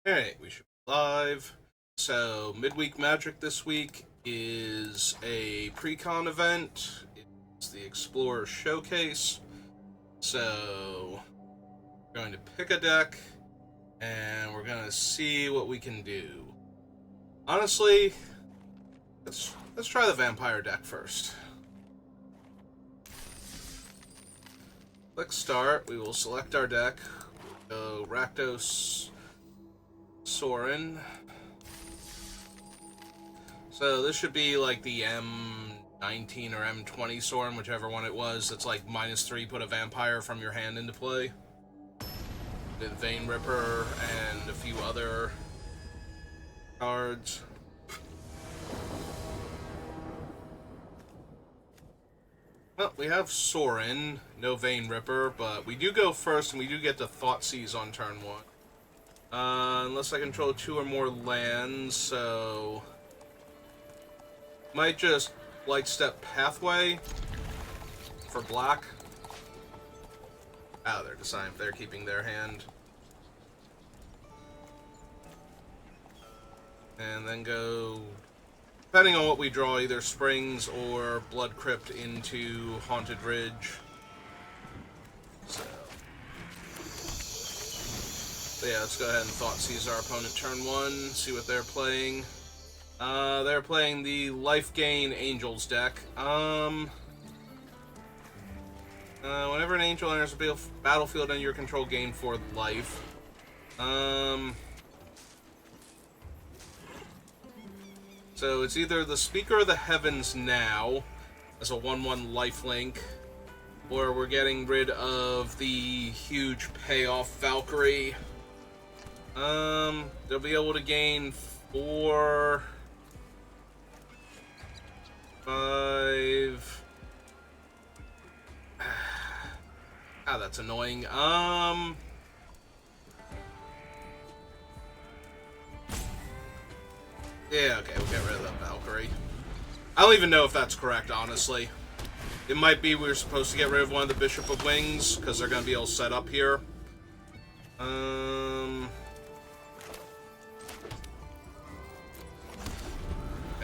Alright, we should be live. So, Midweek Magic this week is a pre-con event. It's the Explorer Showcase. So, we're going to pick a deck, and we're going to see what we can do. Honestly, let's try the Vampire deck first. Click Start. We will select our deck. We'll go Rakdos Sorin. So this should be like the M19 or M20 Sorin, whichever one it was. It's like -3, put a vampire from your hand into play. Then Vein Ripper and a few other cards. Well, we have Sorin, no Vein Ripper, but we do go first and we do get to Thoughtseize on turn 1. Unless I control 2 or more lands, so might just Lightstep Pathway for black. Ah, they're deciding if they're keeping their hand. And then go, depending on what we draw, either Springs or Blood Crypt into Haunted Ridge. So yeah, let's go ahead and Thoughtseize our opponent turn 1, see what they're playing. They're playing the Life Gain Angels deck. Whenever an angel enters a battlefield under your control, gain 4 life. So it's either the Speaker of the Heavens now, as a 1/1 lifelink, or we're getting rid of the huge payoff Valkyrie. They'll be able to gain 4, 5. Ah, that's annoying. Yeah, okay, we'll get rid of that Valkyrie. I don't even know if that's correct, honestly. It might be we're supposed to get rid of one of the Bishop of Wings, because they're going to be all set up here.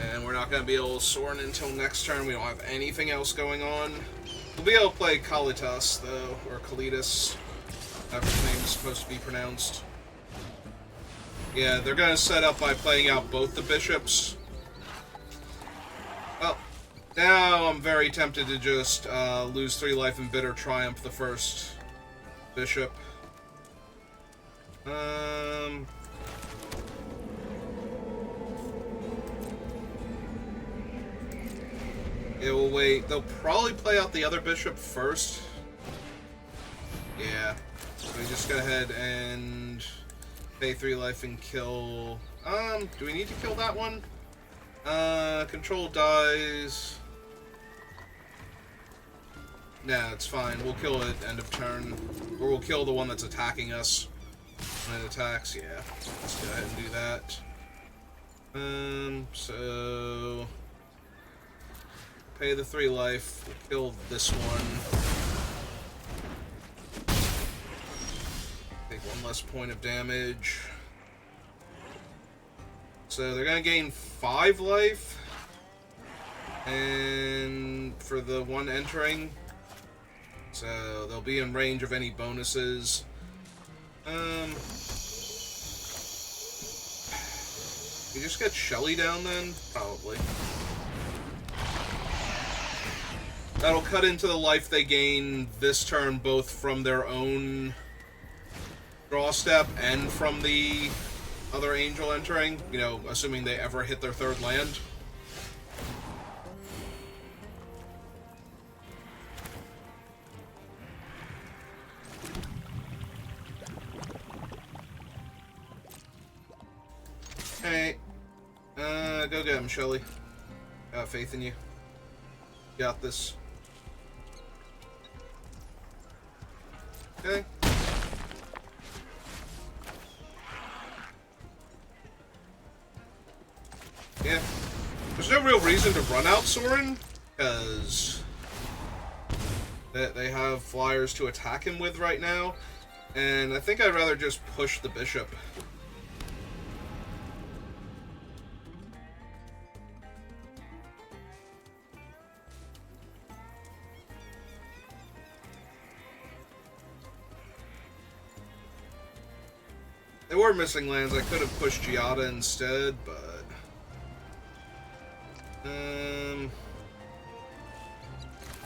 And we're not going to be able to Sorin until next turn. We don't have anything else going on. We'll be able to play Kalitas, though, or Kalitas, however his name is supposed to be pronounced. Yeah, they're going to set up by playing out both the bishops. Well, now I'm very tempted to just lose 3 life and Bitter Triumph the first bishop. Yeah, we'll wait. They'll probably play out the other bishop first. Yeah. So we just go ahead and pay 3 life and kill... do we need to kill that one? Control dies. Nah, it's fine. We'll kill it end of turn. Or we'll kill the one that's attacking us when it attacks. Yeah. Let's go ahead and do that. So... pay the 3 life, we'll kill this one. Take 1 less point of damage. So they're gonna gain 5 life. And for the one entering. So they'll be in range of any bonuses. You just get Shelly down then? Probably. That'll cut into the life they gain this turn, both from their own draw step and from the other angel entering, you know, assuming they ever hit their 3rd land. Hey, go get him, Shelly. Got faith in you. Got this. Okay. Yeah. There's no real reason to run out Sorin, because they have flyers to attack him with right now, and I think I'd rather just push the bishop. They were missing lands. I could have pushed Giada instead, but...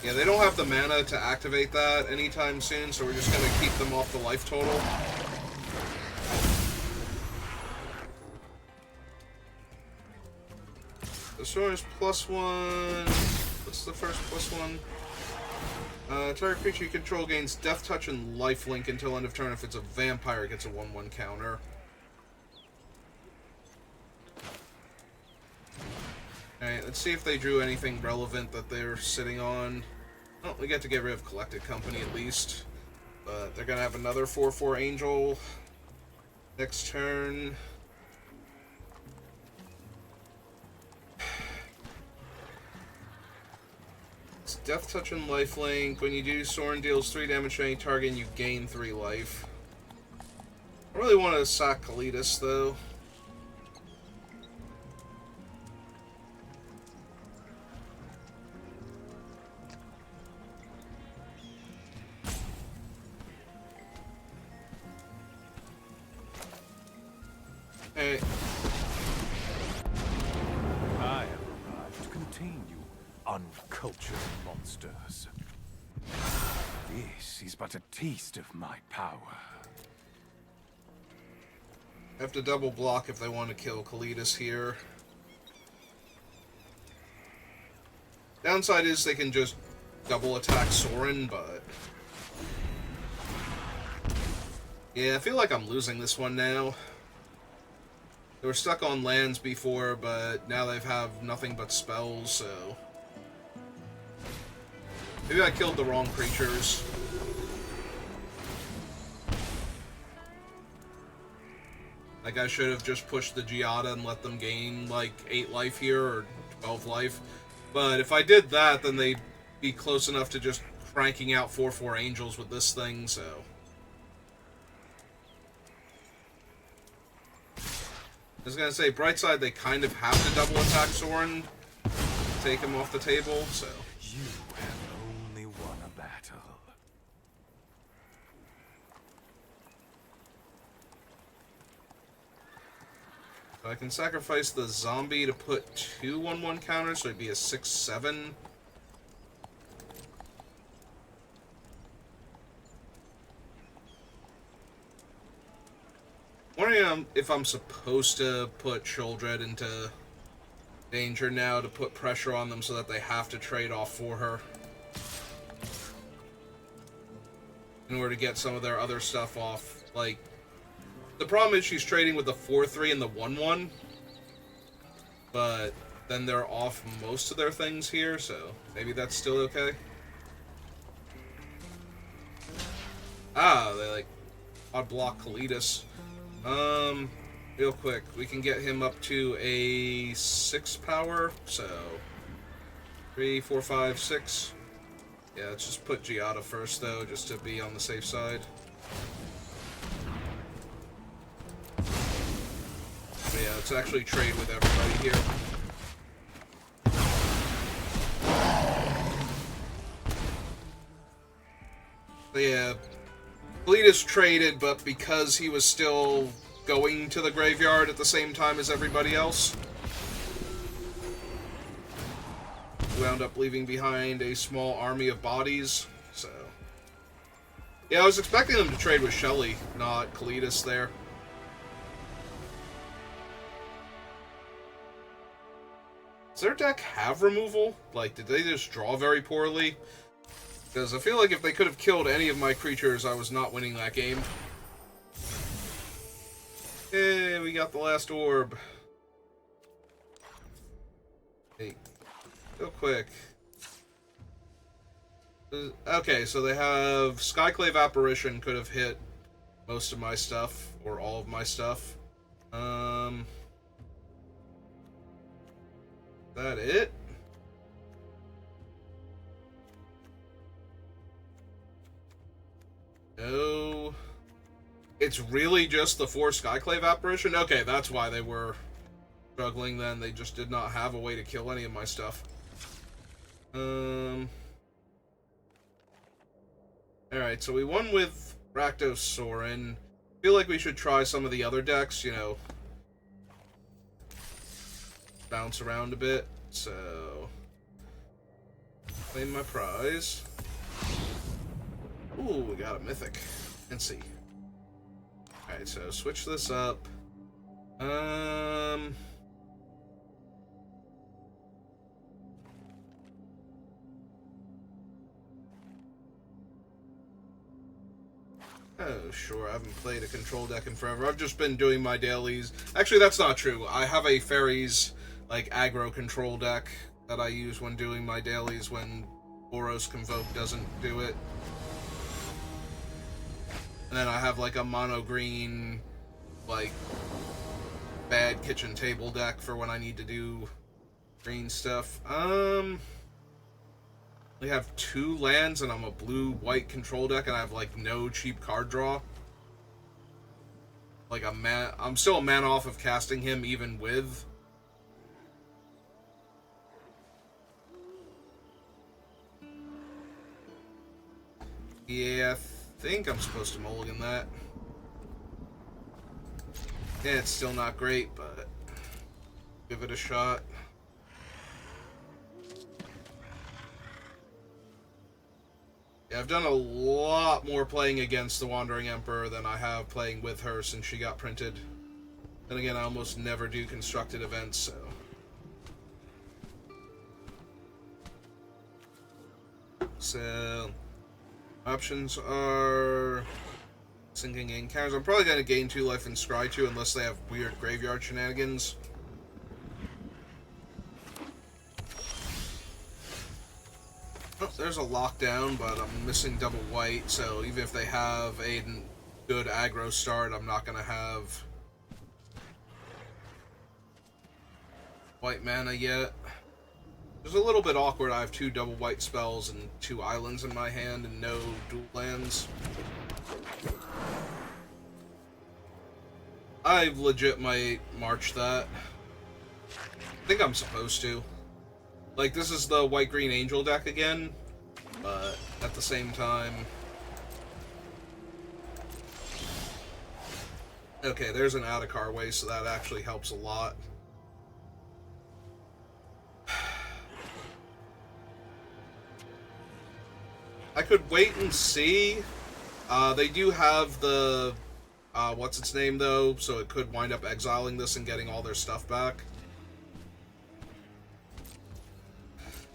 Yeah, they don't have the mana to activate that anytime soon, so we're just going to keep them off the life total. The sword is +1. What's the first +1? Target creature you control gains Death Touch and Lifelink until end of turn. If it's a vampire, it gets a 1/1 counter. Alright, let's see if they drew anything relevant that they're sitting on. Well, we get to get rid of Collected Company at least. But they're going to have another 4/4 Angel next turn. It's Death Touch and Lifelink. When you do, Sorin deals 3 damage to any target and you gain 3 life. I really want to sack Kalidas, though. Hey. I have arrived to contain you, uncultured monsters. This is but a taste of my power. I have to double block if they want to kill Kalidas here. Downside is they can just double attack Sorin, but... Yeah, I feel like I'm losing this one now. They were stuck on lands before, but now they have nothing but spells, so... Maybe I killed the wrong creatures. Like, I should have just pushed the Giada and let them gain, like, 8 life here, or 12 life. But if I did that, then they'd be close enough to just cranking out 4/4 Angels with this thing, so... I was gonna say, bright side, they kind of have to double attack Sorin to take him off the table, so... You have only won a battle. So I can sacrifice the zombie to put 2 1/1 counters, so it'd be a 6/7. Wondering if I'm supposed to put Childred into danger now to put pressure on them so that they have to trade off for her. In order to get some of their other stuff off. Like, the problem is she's trading with the 4/3 and the 1/1. But then they're off most of their things here, so maybe that's still okay. Ah, they like odd block Kalidas. Real quick, we can get him up to a 6 power, so 3, 4, 5, 6. Yeah, let's just put Giada first, though, just to be on the safe side. But yeah, let's actually trade with everybody here. So yeah, Kalidas traded, but because he was still going to the graveyard at the same time as everybody else, we wound up leaving behind a small army of bodies, so... Yeah, I was expecting them to trade with Shelly, not Kalidas there. Does their deck have removal? Like, did they just draw very poorly? Because I feel like if they could have killed any of my creatures, I was not winning that game. Hey, we got the last orb. Hey, real quick. Okay, so they have Skyclave Apparition could have hit most of my stuff, or all of my stuff. That it? No. It's really just the 4 Skyclave Apparition? Okay, that's why they were struggling then. They just did not have a way to kill any of my stuff. Alright, so we won with Rakdos Sorin. feel like we should try some of the other decks, you know, bounce around a bit. So, claim my prize. Ooh, we got a mythic. Let's see. Alright, so switch this up. Oh, sure, I haven't played a control deck in forever. I've just been doing my dailies. Actually, that's not true. I have a fairies, like, aggro control deck that I use when doing my dailies when Boros Convoke doesn't do it. And then I have, like, a mono green, like, bad kitchen table deck for when I need to do green stuff. We have 2 lands, and I'm a blue-white control deck, and I have, like, no cheap card draw. Like, I'm still a man off of casting him, even with. Yeah, I think I'm supposed to mulligan that. Yeah, it's still not great, but give it a shot. I've done a lot more playing against the Wandering Emperor than I have playing with her since she got printed. Then again, I almost never do constructed events, so... So... Options are... Sinking encounters. I'm probably going to gain 2 life and scry 2 unless they have weird graveyard shenanigans. Oh, there's a lockdown, but I'm missing double white, so even if they have a good aggro start, I'm not going to have white mana yet. It's a little bit awkward. I have 2 double white spells and 2 islands in my hand and no dual lands. I legit might march that. I think I'm supposed to. Like, this is the white-green angel deck again, but at the same time... Okay, there's an out-of-car way, so that actually helps a lot. I could wait and see. They do have the... what's its name, though, so it could wind up exiling this and getting all their stuff back.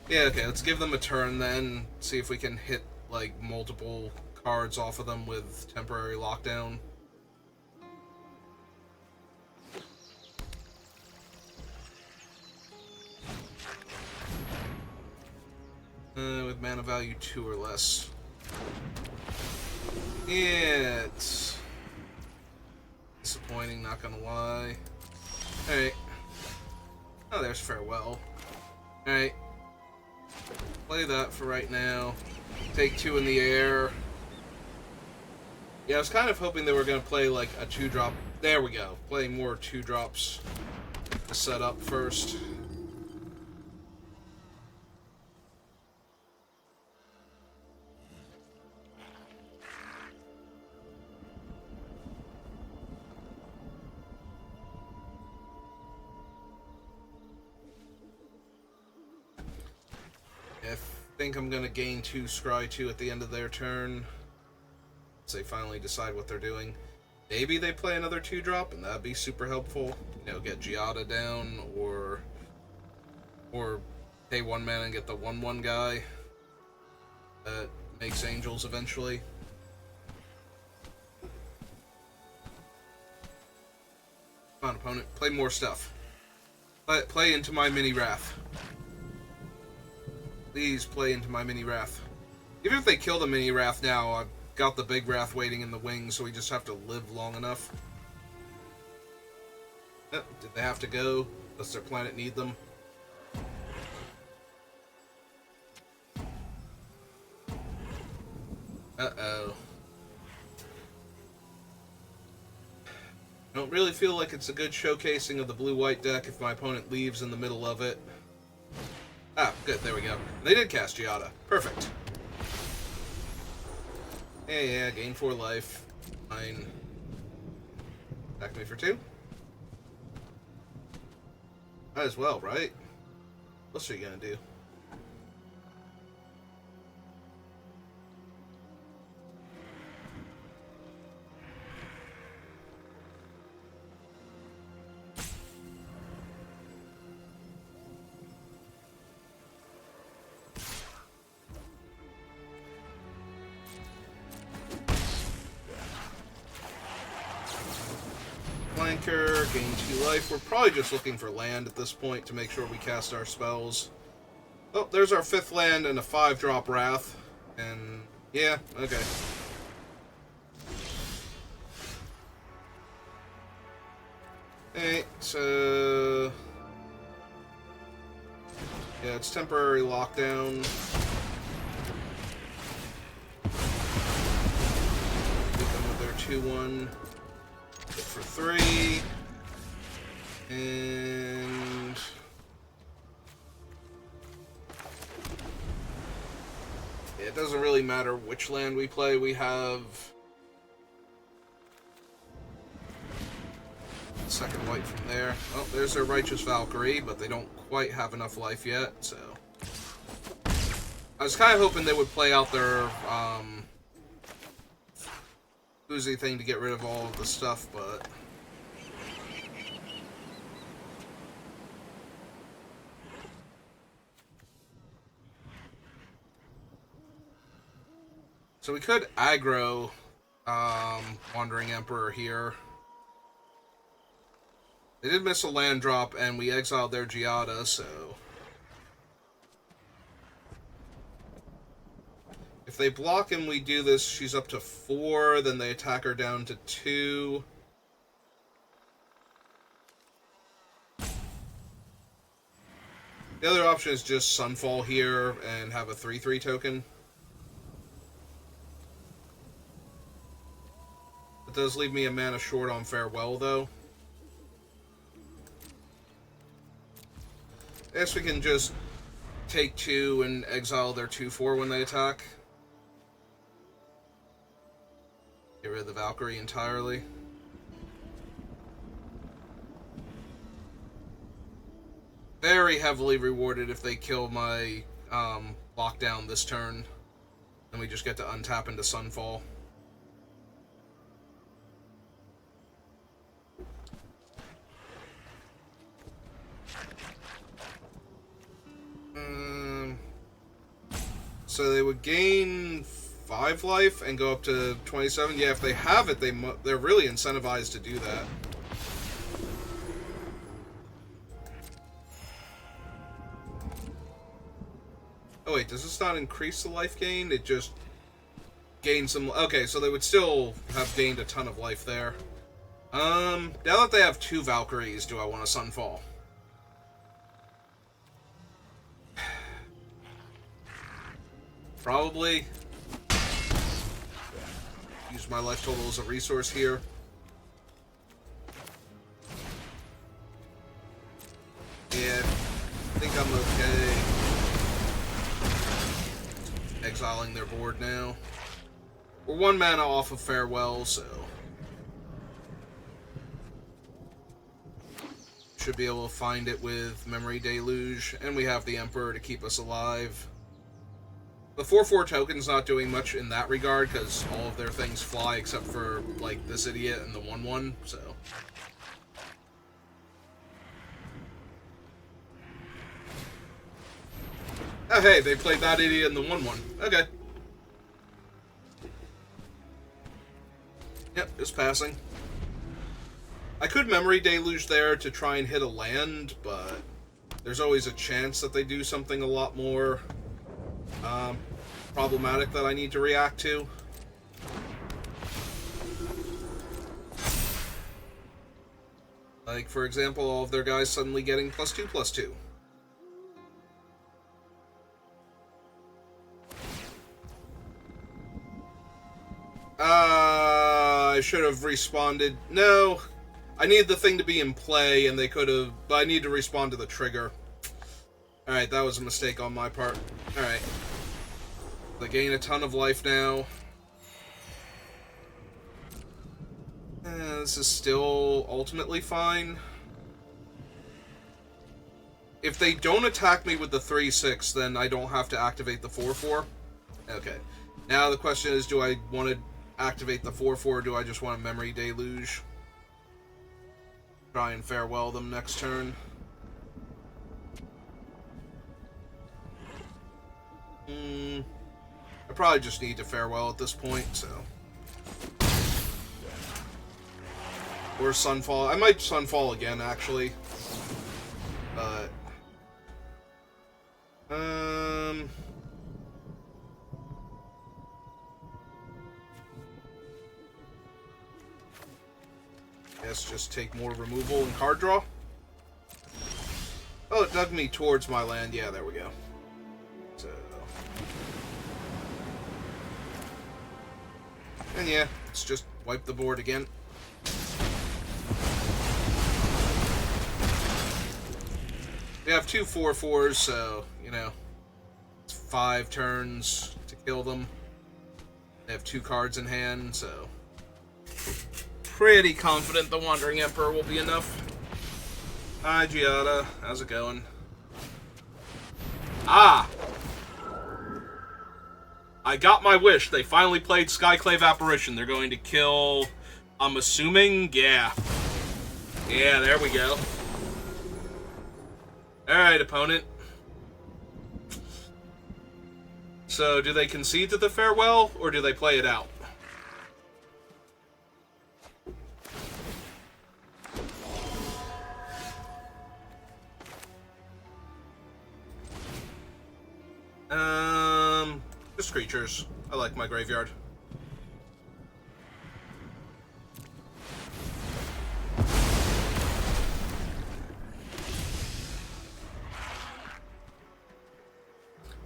Yeah, okay, let's give them a turn then, see if we can hit, like, multiple cards off of them with temporary lockdown. With mana value 2 or less. Yeah, it's disappointing, not gonna lie. Alright. Oh, there's Farewell. Alright. Play that for right now. Take 2 in the air. Yeah, I was kind of hoping they were going to play like a 2-drop. There we go. Playing more 2-drops to set up first. I think I'm going to gain 2 scry 2 at the end of their turn. Once they finally decide what they're doing. Maybe they play another 2-drop, and that'd be super helpful. You know, get Giada down, or pay 1 mana and get the 1/1 guy that makes angels eventually. Come on, opponent. Play more stuff. Play into my mini Wrath. Please play into my mini Wrath. Even if they kill the mini Wrath now, I've got the big Wrath waiting in the wings, so we just have to live long enough. Oh, did they have to go? Does their planet need them? Uh-oh. I don't really feel like it's a good showcasing of the blue-white deck if my opponent leaves in the middle of it. Ah, good, there we go. They did cast Giada. Perfect. Yeah, gain 4 life. Fine. Attack me for 2. Might as well, right? What else are you gonna do? Flanker, gain 2 life. We're probably just looking for land at this point to make sure we cast our spells. Oh, there's our 5th land and a 5-drop Wrath. And, yeah, okay. Alright, so... yeah, it's temporary lockdown. Hit them with their 2-1. Hit for 3. And... yeah, it doesn't really matter which land we play. We have... second white from there. Oh, there's their Righteous Valkyrie, but they don't quite have enough life yet, so... I was kind of hoping they would play out their, Uzi thing to get rid of all of the stuff, but... so we could aggro, Wandering Emperor here. They did miss a land drop, and we exiled their Giada, so... if they block and we do this, she's up to 4, then they attack her down to 2. The other option is just Sunfall here and have a 3/3 token. It does leave me a mana short on Farewell, though. I guess we can just take 2 and exile their 2/4 when they attack. Get rid of the Valkyrie entirely. Very heavily rewarded if they kill my lockdown this turn. Then we just get to untap into Sunfall. So they would gain 5 life and go up to 27. Yeah, if they have it, they're really incentivized to do that. Oh wait, does this not increase the life gain? It just gains some... okay, so they would still have gained a ton of life there. Now that they have 2 Valkyries, do I want a Sunfall? Probably. Use my life total as a resource here. Yeah, I think I'm okay. Exiling their board now. We're 1 mana off of Farewell, so... should be able to find it with Memory Deluge, and we have the Emperor to keep us alive. The 4/4 token's not doing much in that regard, because all of their things fly except for, like, this idiot and the 1/1, so... oh, hey, they played that idiot and the 1/1. Okay. Yep, just passing. I could Memory Deluge there to try and hit a land, but there's always a chance that they do something a lot more problematic that I need to react to. Like, for example, all of their guys suddenly getting +2/+2. I should have responded. No, I need the thing to be in play, and they could have... but I need to respond to the trigger. Alright, that was a mistake on my part. Alright. They gain a ton of life now. This is still ultimately fine. If they don't attack me with the 3/6, then I don't have to activate the 4/4. Okay. Now the question is, do I want to activate the 4/4, or do I just want a Memory Deluge? Try and farewell them next turn. I probably just need to farewell at this point, so. Or Sunfall. I might Sunfall again, actually. But guess just take more removal and card draw. Oh, it dug me towards my land. Yeah, there we go. So, and yeah, let's just wipe the board again. We have 2 4/4s, so, you know, it's 5 turns to kill them. They have 2 cards in hand, so pretty confident the Wandering Emperor will be enough. Hi, Giada. How's it going? Ah! I got my wish. They finally played Skyclave Apparition. They're going to kill, I'm assuming, yeah. Yeah, there we go. Alright, opponent. So, do they concede to the farewell, or do they play it out? Just creatures. I like my graveyard.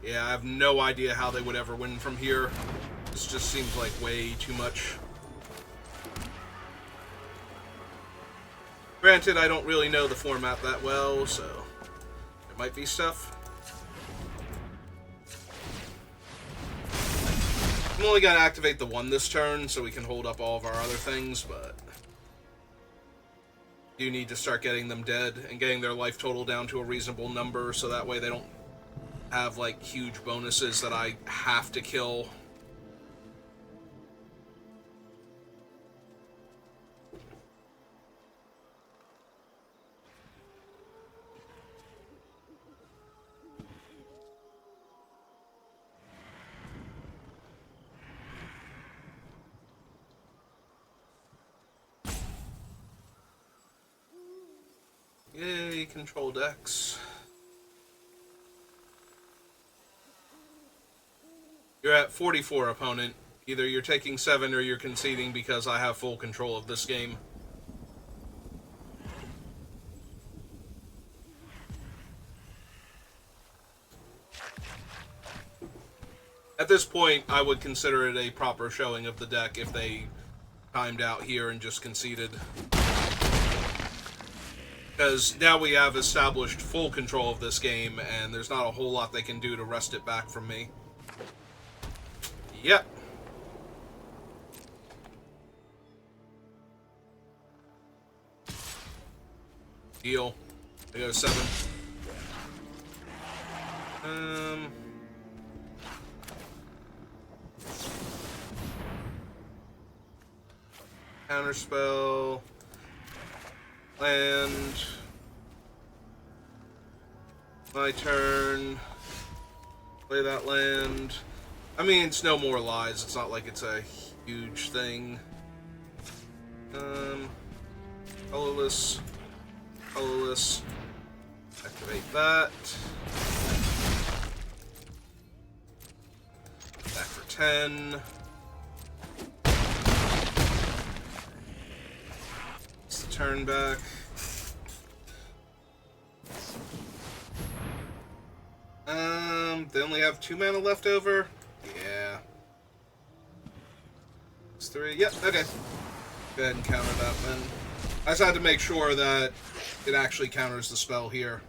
Yeah, I have no idea how they would ever win from here. This just seems like way too much. Granted, I don't really know the format that well, so there might be stuff. I'm only going to activate the 1 this turn, so we can hold up all of our other things, but do need to start getting them dead and getting their life total down to a reasonable number, so that way they don't have, like, huge bonuses that I have to kill. Yay, control decks. You're at 44, opponent. Either you're taking 7 or you're conceding because I have full control of this game. At this point, I would consider it a proper showing of the deck if they timed out here and just conceded. Because now we have established full control of this game, and there's not a whole lot they can do to wrest it back from me. Yep. Deal. I go 7. Counterspell. Land. My turn. Play that land. I mean, it's no more lies. It's not like it's a huge thing. Colorless. Colorless. Activate that. Back for 10. It's the turn back. They only have 2 mana left over. Yeah. It's 3. Yep, okay. Go ahead and counter that then. I just had to make sure that it actually counters the spell here.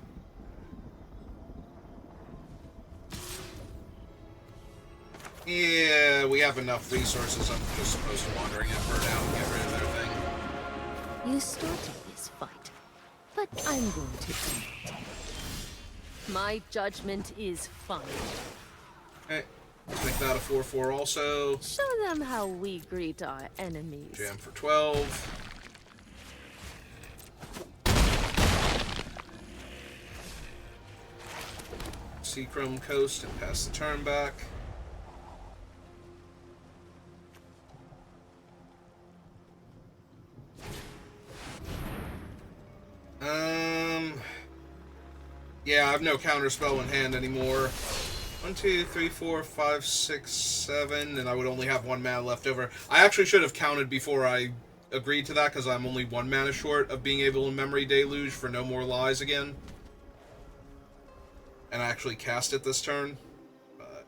Yeah, we have enough resources. I'm just supposed to Wandering Emperor now and get rid of their thing. You started this fight, but I'm going to end it. My judgment is final. Okay, let's make that a 4/4 also. Show them how we greet our enemies. Jam for 12. Seachrome Coast and pass the turn back. Yeah, I have no counterspell in hand anymore. 1, 2, 3, 4, 5, 6, 7, and I would only have 1 mana left over. I actually should have counted before I agreed to that, because I'm only 1 mana short of being able to Memory Deluge for No More Lies again. And I actually cast it this turn, but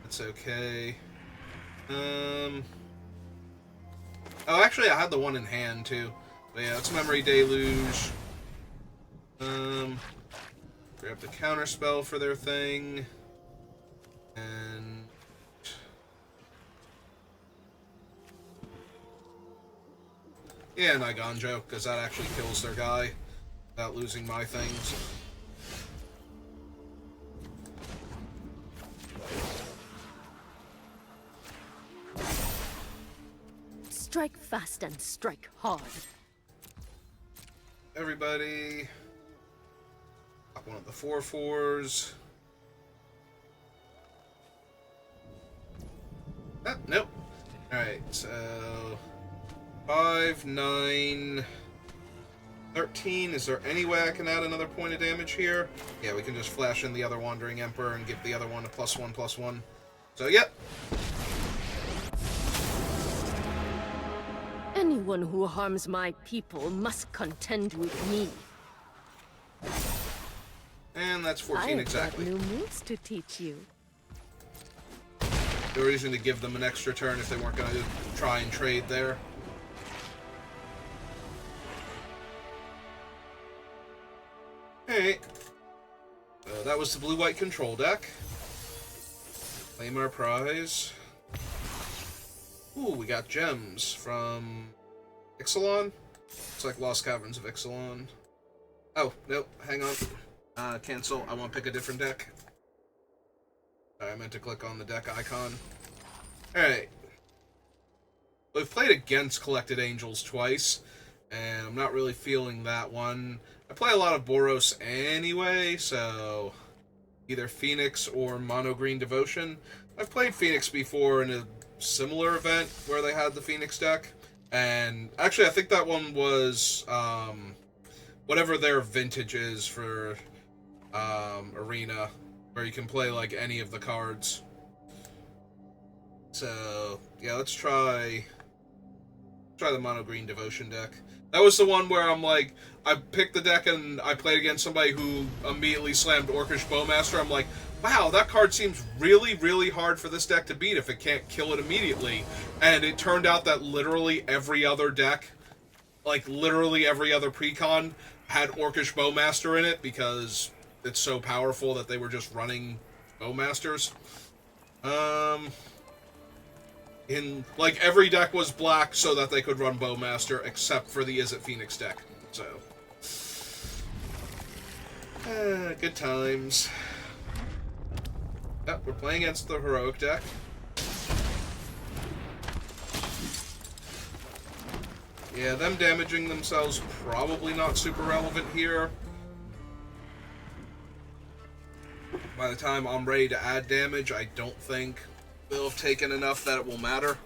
that's okay. Oh, actually, I had the one in hand too. But yeah, it's Memory Deluge. Grab the counterspell for their thing, and yeah, Niganjo, because that actually kills their guy without losing my things. Strike fast and strike hard. Everybody, pop one of the 4/4s. Ah, nope. Alright, so 5, 9, 13. Is there any way I can add another point of damage here? Yeah, we can just flash in the other Wandering Emperor and give the other one a +1/+1. So, yep. Anyone who harms my people must contend with me. And that's 14 exactly. I've got new moves to teach you. No reason to give them an extra turn if they weren't going to try and trade there. Alright. So that was the blue-white control deck. Claim our prize. Ooh, we got gems from Ixalan. It's like Lost Caverns of Ixalan. Oh, nope, hang on. Cancel. I want to pick a different deck. I meant to click on the deck icon. Alright. We've played against Collected Angels twice, and I'm not really feeling that one. I play a lot of Boros anyway, so either Phoenix or Mono Green Devotion. I've played Phoenix before in a similar event where they had the Phoenix deck, and actually I think that one was whatever their vintage is for Arena, where you can play like any of the cards. So yeah, let's try the Mono Green Devotion deck. That was the one where I'm like, I picked the deck and I played against somebody who immediately slammed Orcish Bowmaster. I'm like, wow, that card seems really, really hard for this deck to beat if it can't kill it immediately. And it turned out that literally every other deck, like literally every other precon, had Orcish Bowmaster in it because it's so powerful that they were just running Bowmasters. In like every deck was black so that they could run Bowmaster, except for the Is It Phoenix deck. So, good times. Yep, we're playing against the Heroic deck. Yeah, them damaging themselves probably not super relevant here. By the time I'm ready to add damage, I don't think they'll have taken enough that it will matter.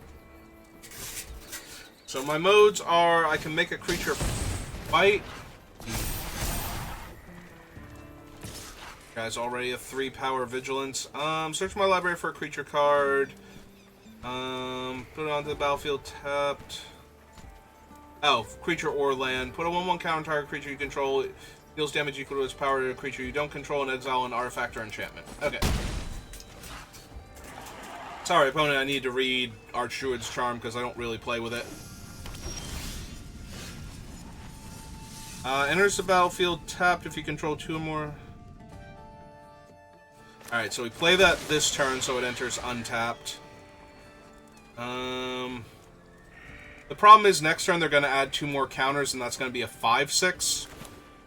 So my modes are, I can make a creature fight. Guys, already a 3 power vigilance. Search my library for a creature card. Put it onto the battlefield tapped. Oh, creature or land. Put a 1/1 counter on target creature you control. It deals damage equal to its power to a creature you don't control and exile an artifact or enchantment. Okay. Sorry, opponent, I need to read Archdruid's Charm because I don't really play with it. Enters the battlefield tapped if you control 2 or more. Alright, so we play that this turn so it enters untapped. The problem is next turn they're going to add 2 more counters, and that's going to be a 5/6.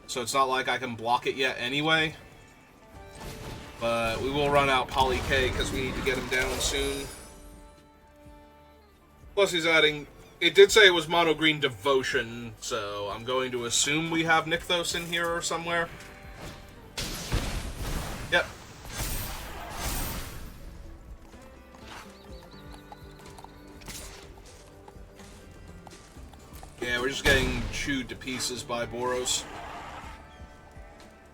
So it's not like I can block it yet anyway. But we will run out Poly K because we need to get him down soon. Plus he's adding... It did say it was Mono Green Devotion, so I'm going to assume we have Nykthos in here or somewhere. Yep. Yeah, we're just getting chewed to pieces by Boros.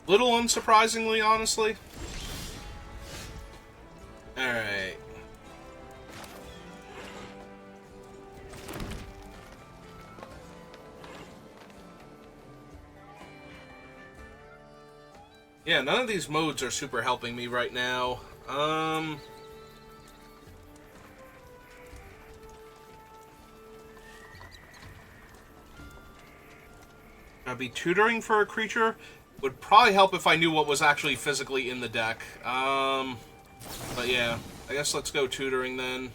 Little unsurprisingly, honestly. Alright. Yeah, none of these modes are super helping me right now. I'd be tutoring for a creature. Would probably help if I knew what was actually physically in the deck. But yeah, I guess let's go tutoring then.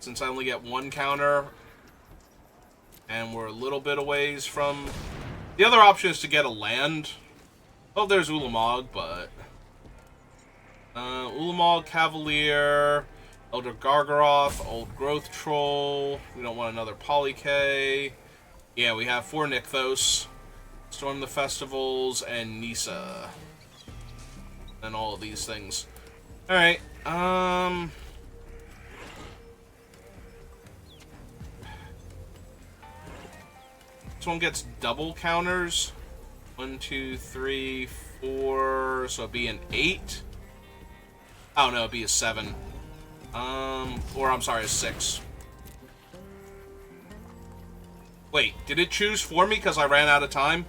Since I only get 1 counter. And we're a little bit a ways from... The other option is to get a land. Well, there's Ulamog, but... Ulamog, Cavalier, Elder Gargaroth, Old Growth Troll. We don't want another Poly K. Yeah, we have 4 Nykthos. Storm the Festivals, and Nisa. And all of these things. Alright, This one gets double counters. 1, 2, 3, 4... So it'd be an 8? Oh no, it'd be a 7. Or I'm sorry, a 6. Wait, did it choose for me because I ran out of time?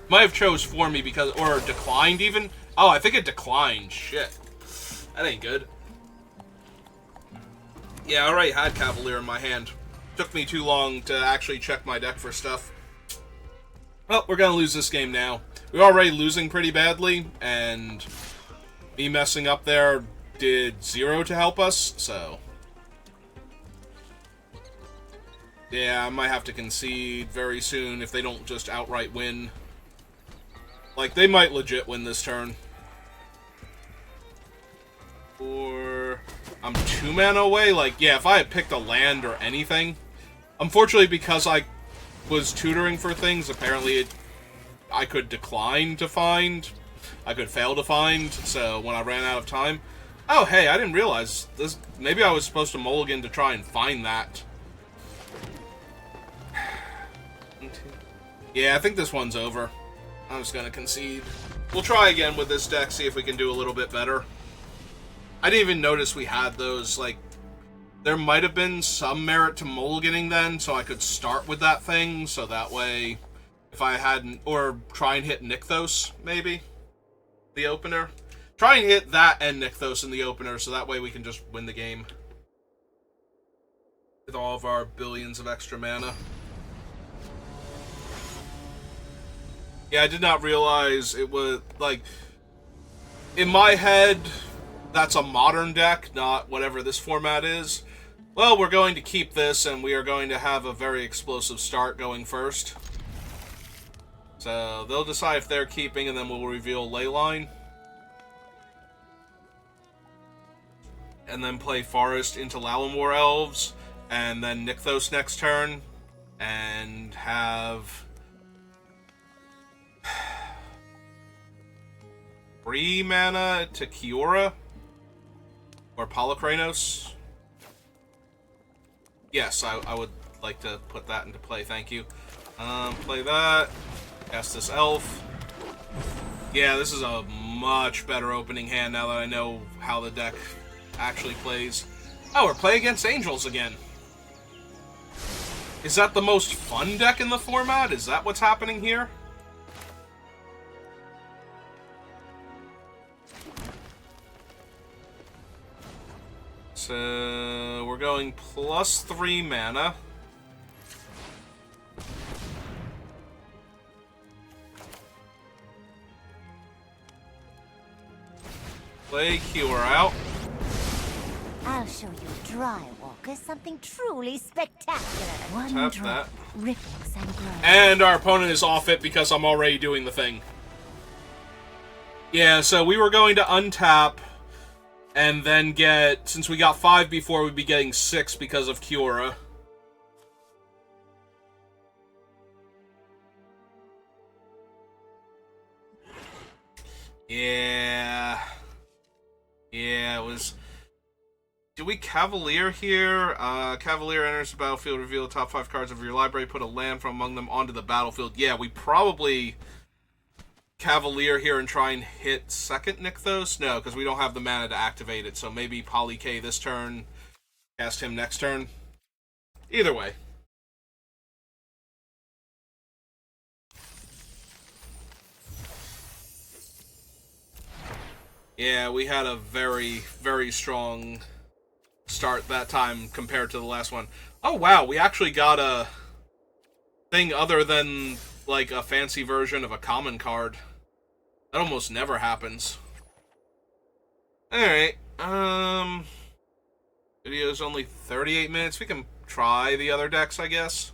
Might have chose for me because... Or declined even? Oh, I think it declined. Shit. That ain't good. Yeah, I already had Cavalier in my hand. Took me too long to actually check my deck for stuff. Well, we're gonna lose this game now. We're already losing pretty badly, and me messing up there did 0 to help us, so... Yeah, I might have to concede very soon if they don't just outright win. Like, they might legit win this turn. Or... I'm 2 mana away? Like, yeah, if I had picked a land or anything... Unfortunately, because I was tutoring for things, apparently I could decline to find. I could fail to find, so when I ran out of time... Oh, hey, I didn't realize this. Maybe I was supposed to mulligan to try and find that. Yeah, I think this one's over. I'm just gonna concede. We'll try again with this deck, see if we can do a little bit better. I didn't even notice we had those, like... There might have been some merit to mulliganing then, so I could start with that thing, so that way... If I hadn't... Or try and hit Nykthos, maybe? The opener? Try and hit that and Nykthos in the opener, so that way we can just win the game. With all of our billions of extra mana. Yeah, I did not realize it was, like... In my head, that's a modern deck, not whatever this format is. Well, we're going to keep this, and we are going to have a very explosive start going first. So, they'll decide if they're keeping, and then we'll reveal Leyline. And then play Forest into Lalamore Elves, and then Nykthos next turn, and have... 3 mana to Kiora? Or Polykranos? Yes, I would like to put that into play, thank you. Play that. Cast this elf. Yeah, this is a much better opening hand now that I know how the deck actually plays. Oh, we're playing against Angels again. Is that the most fun deck in the format? Is that what's happening here? So, we're going plus 3 mana. Play Cure out. I'll show you drywall. is something truly spectacular. One Tap drop that. ripples and grows. And our opponent is off it because I'm already doing the thing. Yeah, so we were going to untap and then get... Since we got 5 before, we'd be getting 6 because of Kiora. Yeah. Yeah, it was... Do we Cavalier here? Cavalier enters the battlefield, reveal the top 5 cards of your library, put a land from among them onto the battlefield. Yeah, we probably Cavalier here and try and hit second Nykthos? No, because we don't have the mana to activate it, so maybe Poly K this turn, cast him next turn. Either way. Yeah, we had a very, very strong start that time compared to the last one. Oh wow, we actually got a thing other than, like, a fancy version of a common card. That almost never happens. Alright, video's only 38 minutes. We can try the other decks, I guess.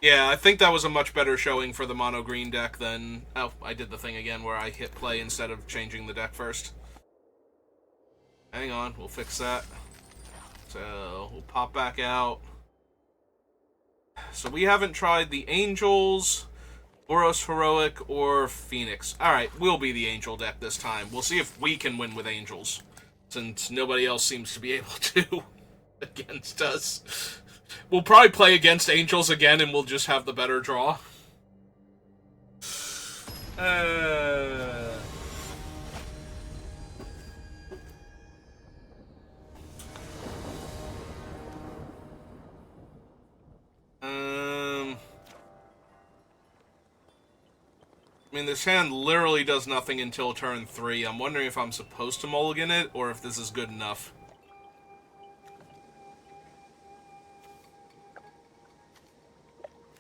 Yeah, I think that was a much better showing for the mono green deck than... Oh, I did the thing again where I hit play instead of changing the deck first. Hang on, we'll fix that. So, we'll pop back out. So we haven't tried the Angels, Boros Heroic, or Phoenix. Alright, we'll be the Angel deck this time. We'll see if we can win with Angels, since nobody else seems to be able to against us. We'll probably play against Angels again, and we'll just have the better draw. I mean, this hand literally does nothing until turn 3. I'm wondering if I'm supposed to mulligan it, or if this is good enough.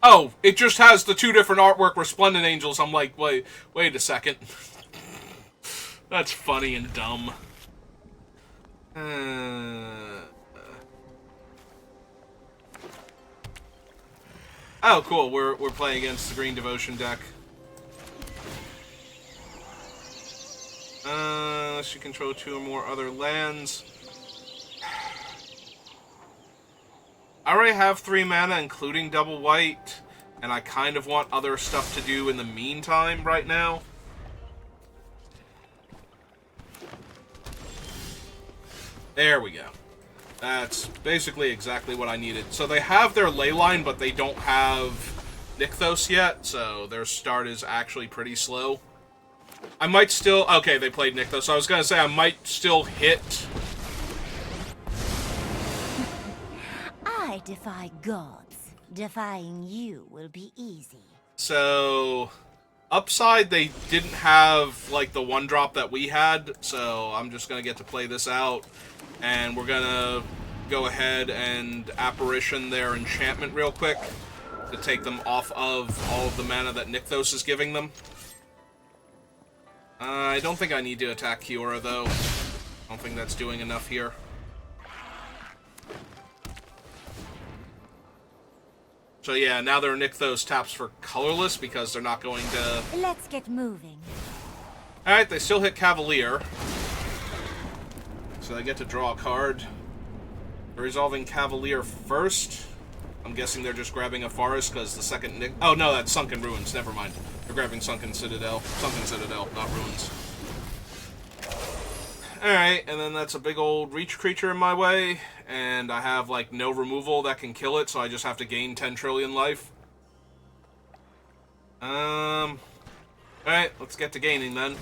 Oh, it just has the 2 different artwork Resplendent Angels. I'm like, wait a second. That's funny and dumb. Oh, cool. We're playing against the Green Devotion deck. She control 2 or more other lands. I already have 3 mana, including double white, and I kind of want other stuff to do in the meantime right now. There we go. That's basically exactly what I needed. So they have their ley line, but they don't have Nykthos yet, so their start is actually pretty slow. I might still... Okay, they played Nykthos, so I was going to say I might still hit... I defy gods. Defying you will be easy. So, upside, they didn't have, like, the 1-drop that we had, so I'm just going to get to play this out, and we're going to go ahead and Apparition their enchantment real quick to take them off of all of the mana that Nykthos is giving them. I don't think I need to attack Kiora, though. I don't think that's doing enough here. So yeah, now their Nykthos taps for colorless because they're not going to... Let's get moving. Alright, they still hit Cavalier. So they get to draw a card. They're resolving Cavalier first. I'm guessing they're just grabbing a Forest because the second Oh no, that's Sunken Ruins. Never mind. They're grabbing Sunken Citadel. Sunken Citadel, not Ruins. Alright, and then that's a big old reach creature in my way, and I have, like, no removal that can kill it, so I just have to gain 10 trillion life. Alright, let's get to gaining, then.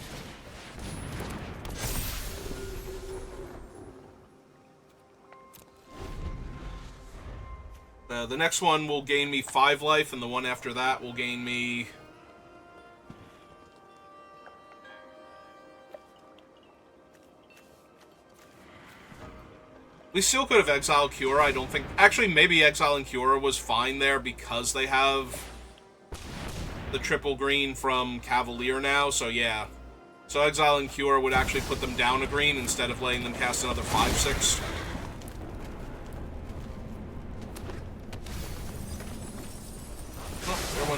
The next one will gain me 5 life, and the one after that will gain me... We still could have exiled Kiora, I don't think... Actually, maybe exiling Kiora was fine there because they have the triple green from Cavalier now, so yeah. So exiling Kiora would actually put them down a green instead of letting them cast another 5/6.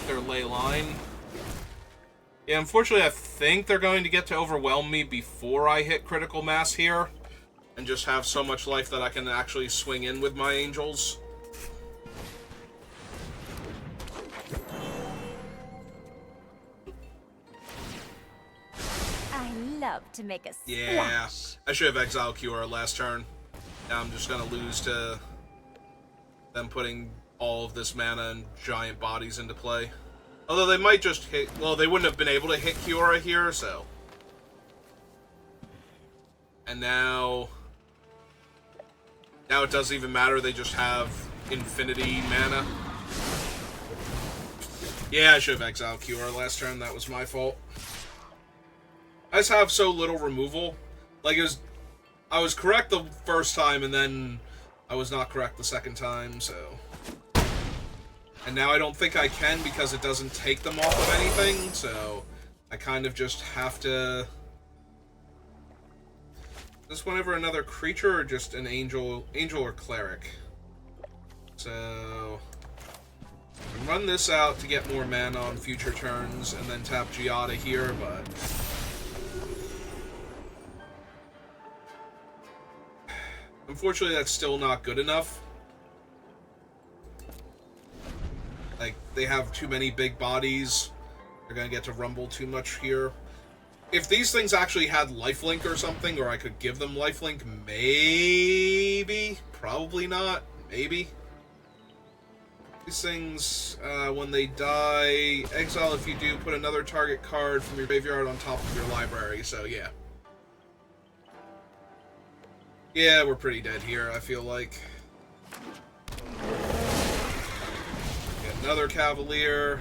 their ley line. Yeah, unfortunately, I think they're going to get to overwhelm me before I hit critical mass here, and just have so much life that I can actually swing in with my angels. I love to make a splash. Yeah, I should have exiled Kiora last turn. Now I'm just going to lose to them putting all of this mana and giant bodies into play. Although they might just hit... Well, they wouldn't have been able to hit Kiora here, so... And now... Now it doesn't even matter, they just have infinity mana. Yeah, I should have exiled Kiora last turn, that was my fault. I just have so little removal. Like, I was correct the first time, and then I was not correct the second time, so... And now I don't think I can because it doesn't take them off of anything, so I kind of just have to... Is this whenever another creature or just an angel or cleric? So... I run this out to get more mana on future turns and then tap Giada here, but... Unfortunately, that's still not good enough. Like, they have too many big bodies. They're gonna get to rumble too much here. If these things actually had lifelink or something, or I could give them lifelink, maybe? Probably not. Maybe. These things, when they die, exile if you do, put another target card from your graveyard on top of your library, so yeah. Yeah, we're pretty dead here, I feel like. Get another Cavalier.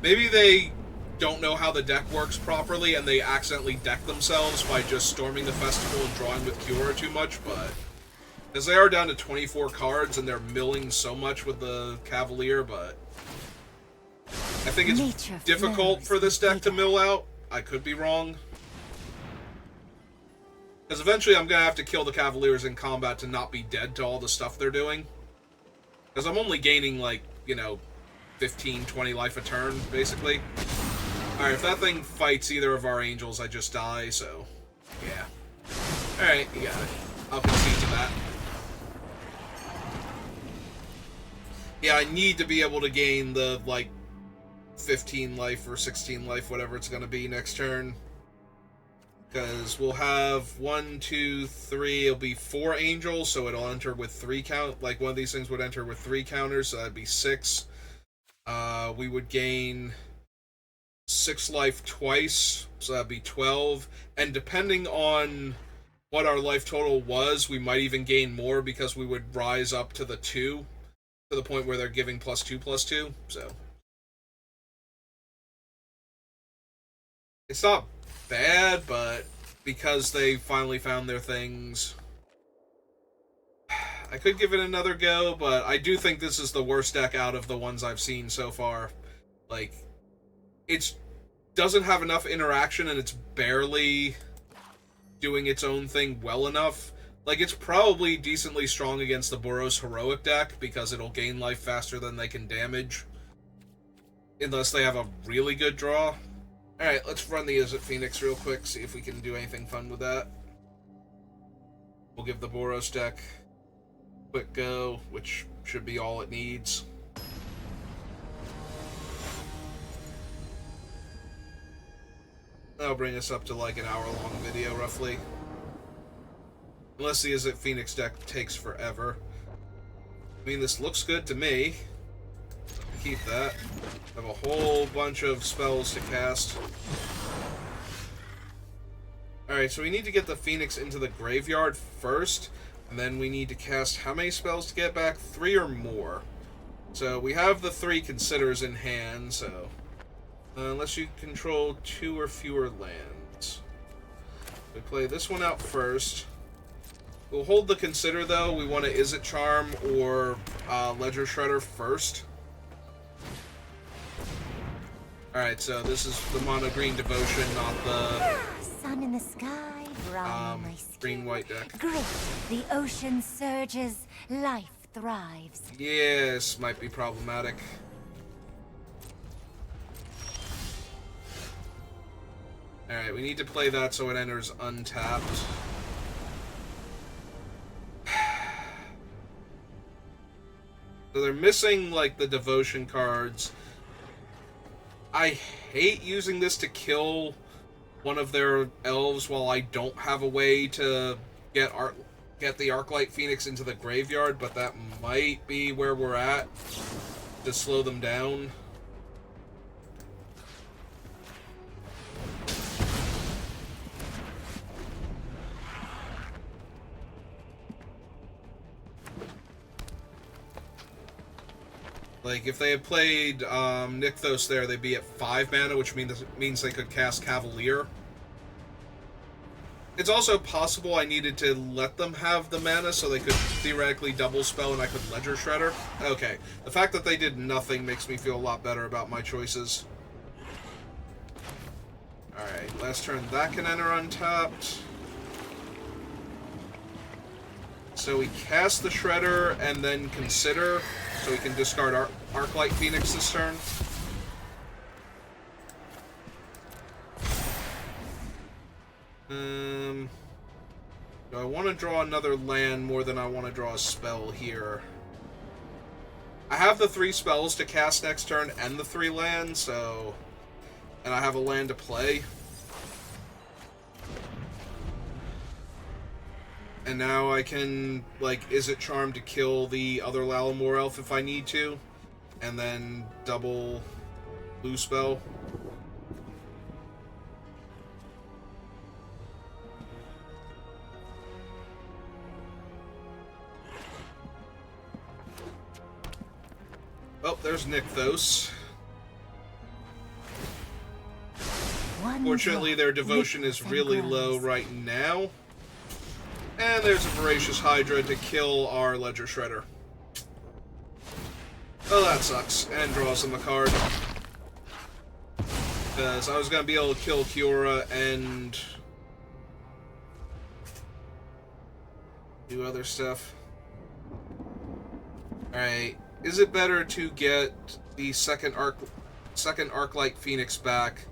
Maybe they don't know how the deck works properly and they accidentally deck themselves by just storming the festival and drawing with Kiora too much, but... Because they are down to 24 cards and they're milling so much with the Cavalier, but... I think it's difficult for this deck to mill out. I could be wrong. Because eventually I'm going to have to kill the Cavaliers in combat to not be dead to all the stuff they're doing. Because I'm only gaining, like, you know, 15, 20 life a turn, basically. Alright, if that thing fights either of our angels, I just die, so... Yeah. Alright, you got it. I'll concede to that. Yeah, I need to be able to gain the, like, 15 life or 16 life, whatever it's going to be next turn. Because we'll have 1, 2, 3, it'll be 4 angels, so it'll enter with 3 count. Like, one of these things would enter with 3 counters, so that'd be 6. We would gain 6 life twice, so that'd be 12. And depending on what our life total was, we might even gain more because we would rise up to the 2, to the point where they're giving +2/+2, so. It's not bad, but because they finally found their things, I could give it another go, but I do think this is the worst deck out of the ones I've seen so far. Like, it doesn't have enough interaction and it's barely doing its own thing well enough. Like, it's probably decently strong against the Boros Heroic deck because it'll gain life faster than they can damage. Unless they have a really good draw. Alright, let's run the Izzet Phoenix real quick, see if we can do anything fun with that. We'll give the Boros deck a quick go, which should be all it needs. That'll bring us up to like an hour-long video, roughly. Unless the Izzet Phoenix deck takes forever. I mean, this looks good to me. Keep that. Have a whole bunch of spells to cast. Alright, so we need to get the Phoenix into the graveyard first, and then we need to cast how many spells to get back? 3 or more. So we have the 3 Considers in hand, so... unless you control 2 or fewer lands. We play this one out first. We'll hold the Consider, though. We want to Izzet Charm or Ledger Shredder first. Alright, so this is the mono green devotion, not the Sun in the sky, brown in my skin. green-white deck. Great, the ocean surges, life thrives. Yes, might be problematic. Alright, we need to play that so it enters untapped. So they're missing, like, the devotion cards. I hate using this to kill one of their elves while I don't have a way to get the Arclight Phoenix into the graveyard, but that might be where we're at to slow them down. Like, if they had played Nykthos there, they'd be at 5 mana, which means they could cast Cavalier. It's also possible I needed to let them have the mana so they could theoretically double spell and I could Ledger Shredder. Okay. The fact that they did nothing makes me feel a lot better about my choices. Alright, last turn that can enter untapped. So we cast the Shredder and then consider, so we can discard Arclight Phoenix this turn. Do I want to draw another land more than I want to draw a spell here? I have the 3 spells to cast next turn and the 3 lands, so... And I have a land to play. And now I can, like, Izzet Charm to kill the other Lalamore Elf if I need to. And then double blue spell. Oh, there's Nykthos. Fortunately, their devotion is really low right now. And there's a Voracious Hydra to kill our Ledger Shredder. Oh, that sucks. And draws them a card. Because I was going to be able to kill Kiora and do other stuff. Alright. Is it better to get the second Arclight Phoenix back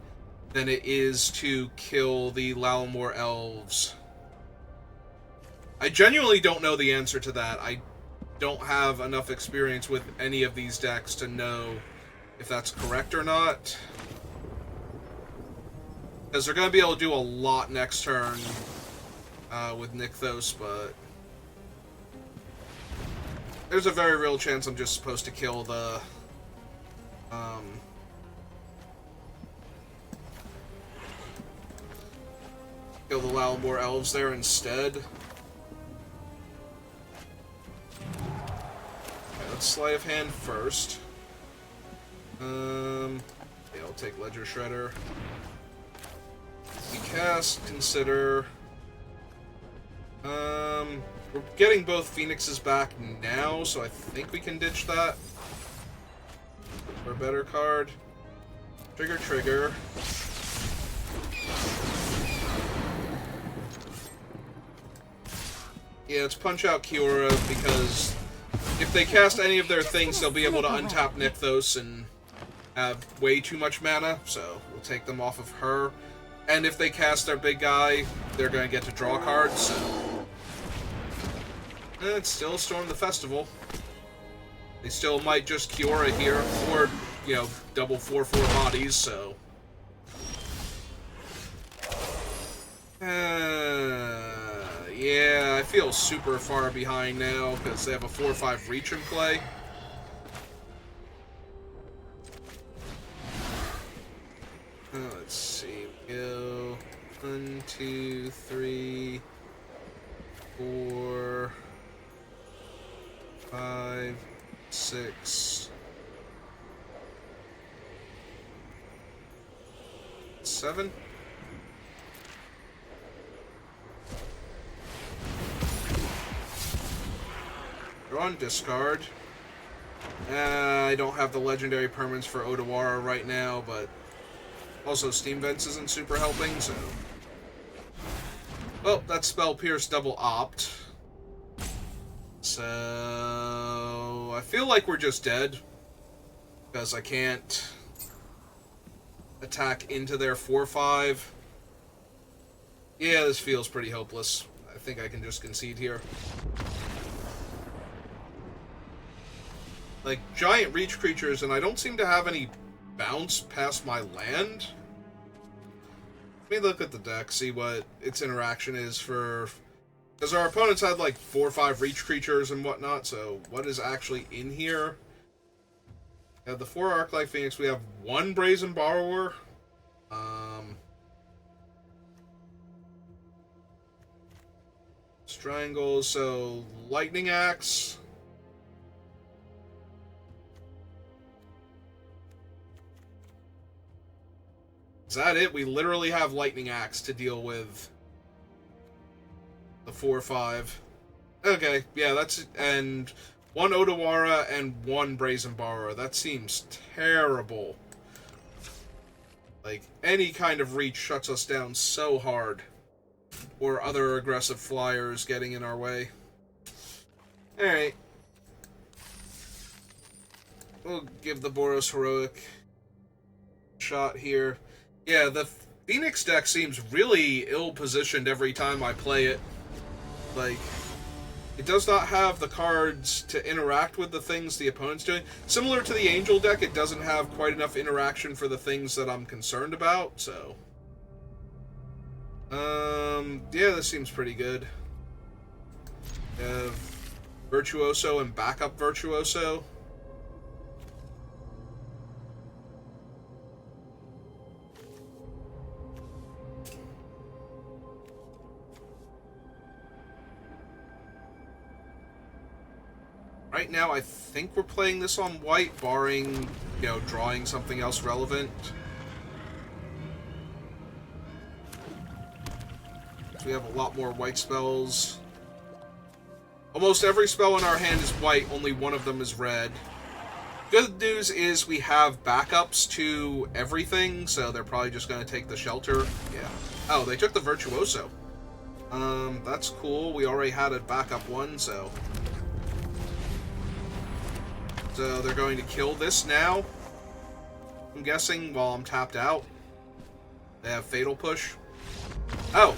than it is to kill the Lalamore Elves? I genuinely don't know the answer to that. I don't have enough experience with any of these decks to know if that's correct or not. Because they're going to be able to do a lot next turn with Nykthos, but there's a very real chance I'm just supposed to kill the Lalamore Elves there instead. Sleight of Hand first. Yeah, I'll take Ledger Shredder. We cast, consider. We're getting both Phoenixes back now, so I think we can ditch that. For a better card. Trigger. Yeah, let's punch out Kiora because if they cast any of their things, they'll be able to untap Nykthos and have way too much mana, so we'll take them off of her. And if they cast their big guy, they're going to get to draw cards, so... it's still Storm the Festival. They still might just Kiora here, or, you know, double 4/4 bodies, so... yeah, I feel super far behind now, because they have a 4/5 reach in play. Let's see, we go 1, 2, 3, 4, 5, 6, 7. Draw and discard. I don't have the legendary permanents for Odawara right now, but also Steam Vents isn't super helping, so... Well, that's Spell Pierce double opt. So... I feel like we're just dead. Because I can't attack into their 4/5. Yeah, this feels pretty hopeless. I think I can just concede here. Like, giant reach creatures, and I don't seem to have any bounce past my land. Let me look at the deck, see what its interaction is for... Because our opponents had like 4 or 5 reach creatures and whatnot, so what is actually in here? We have the 4 Arclight Phoenix, we have 1 Brazen Borrower. Triangles, so Lightning Axe. Is that it? We literally have Lightning Axe to deal with the 4/5. Okay, yeah, that's... And 1 Odawara and 1 Brazen Borrower. That seems terrible. Like, any kind of reach shuts us down so hard. Or other aggressive flyers getting in our way. Alright. We'll give the Boros Heroic a shot here. Yeah, the Phoenix deck seems really ill-positioned every time I play it. Like, it does not have the cards to interact with the things the opponent's doing. Similar to the Angel deck, it doesn't have quite enough interaction for the things that I'm concerned about, so... yeah, this seems pretty good. We have Virtuoso and backup Virtuoso. Right now, I think we're playing this on white, barring, you know, drawing something else relevant. We have a lot more white spells. Almost every spell in our hand is white, only one of them is red. Good news is we have backups to everything, so they're probably just going to take the shelter. Yeah. Oh, they took the Virtuoso. That's cool. We already had a backup one, so... So they're going to kill this now, I'm guessing, while I'm tapped out. They have Fatal Push. Oh!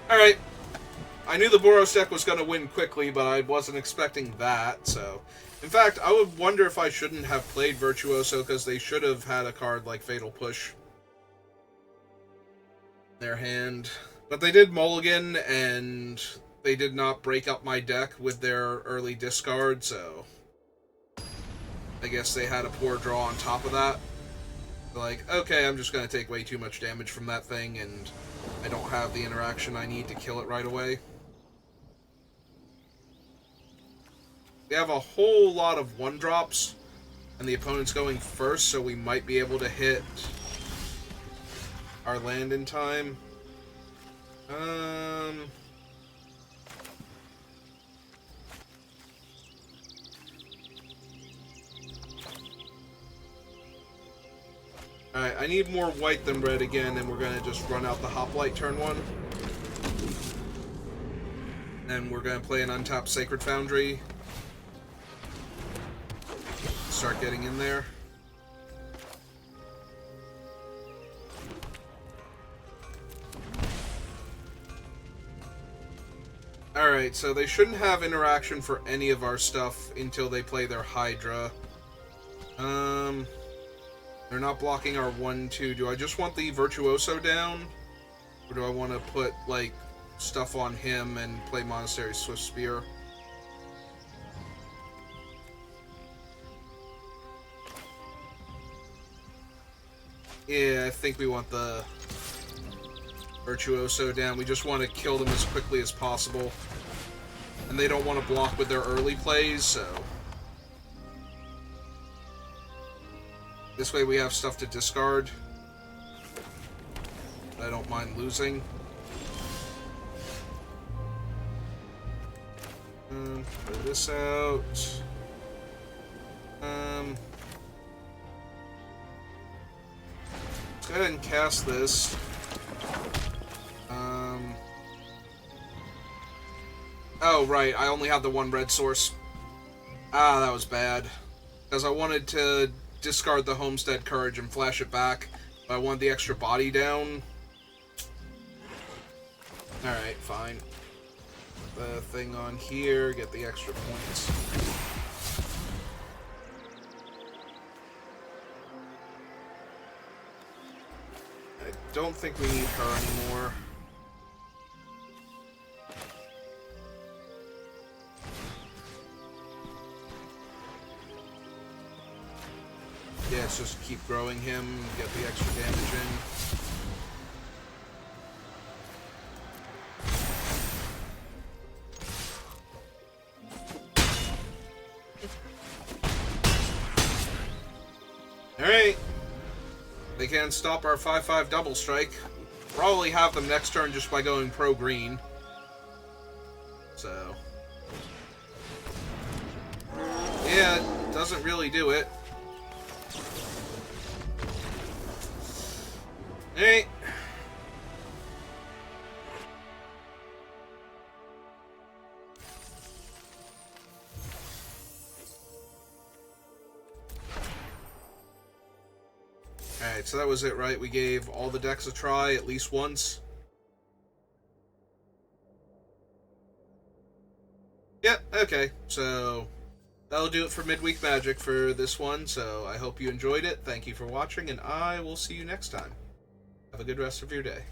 Alright. I knew the Boros deck was going to win quickly, but I wasn't expecting that, so... In fact, I would wonder if I shouldn't have played Virtuoso, because they should have had a card like Fatal Push in their hand. But they did mulligan, and they did not break up my deck with their early discard, so... I guess they had a poor draw on top of that. Like, okay, I'm just going to take way too much damage from that thing, and I don't have the interaction I need to kill it right away. We have a whole lot of 1-drops, and the opponent's going first, so we might be able to hit our land in time. Alright, I need more white than red again, and we're going to just run out the Hoplite turn 1. And we're going to play an untapped Sacred Foundry. Start getting in there. Alright, so they shouldn't have interaction for any of our stuff until they play their Hydra. They're not blocking our 1-2. Do I just want the Virtuoso down? Or do I want to put, like, stuff on him and play Monastery Swift Spear? Yeah, I think we want the Virtuoso down. We just want to kill them as quickly as possible. And they don't want to block with their early plays, so... This way we have stuff to discard. I don't mind losing. Put this out. Let's go ahead and cast this. Oh, right. I only have the 1 red source. Ah, that was bad. Because I wanted to discard the Homestead Courage and flash it back, but I wanted the extra body down. Alright, fine. The thing on here, get the extra points. I don't think we need her anymore. Yeah, let's just keep growing him, get the extra damage in. Alright. They can't stop our 5/5 double strike. Probably have them next turn just by going pro-green. So. Yeah, it doesn't really do it. Alright. Alright, so that was it, right? We gave all the decks a try at least once. Yeah, okay. So, that'll do it for Midweek Magic for this one. So, I hope you enjoyed it. Thank you for watching, and I will see you next time. Have a good rest of your day.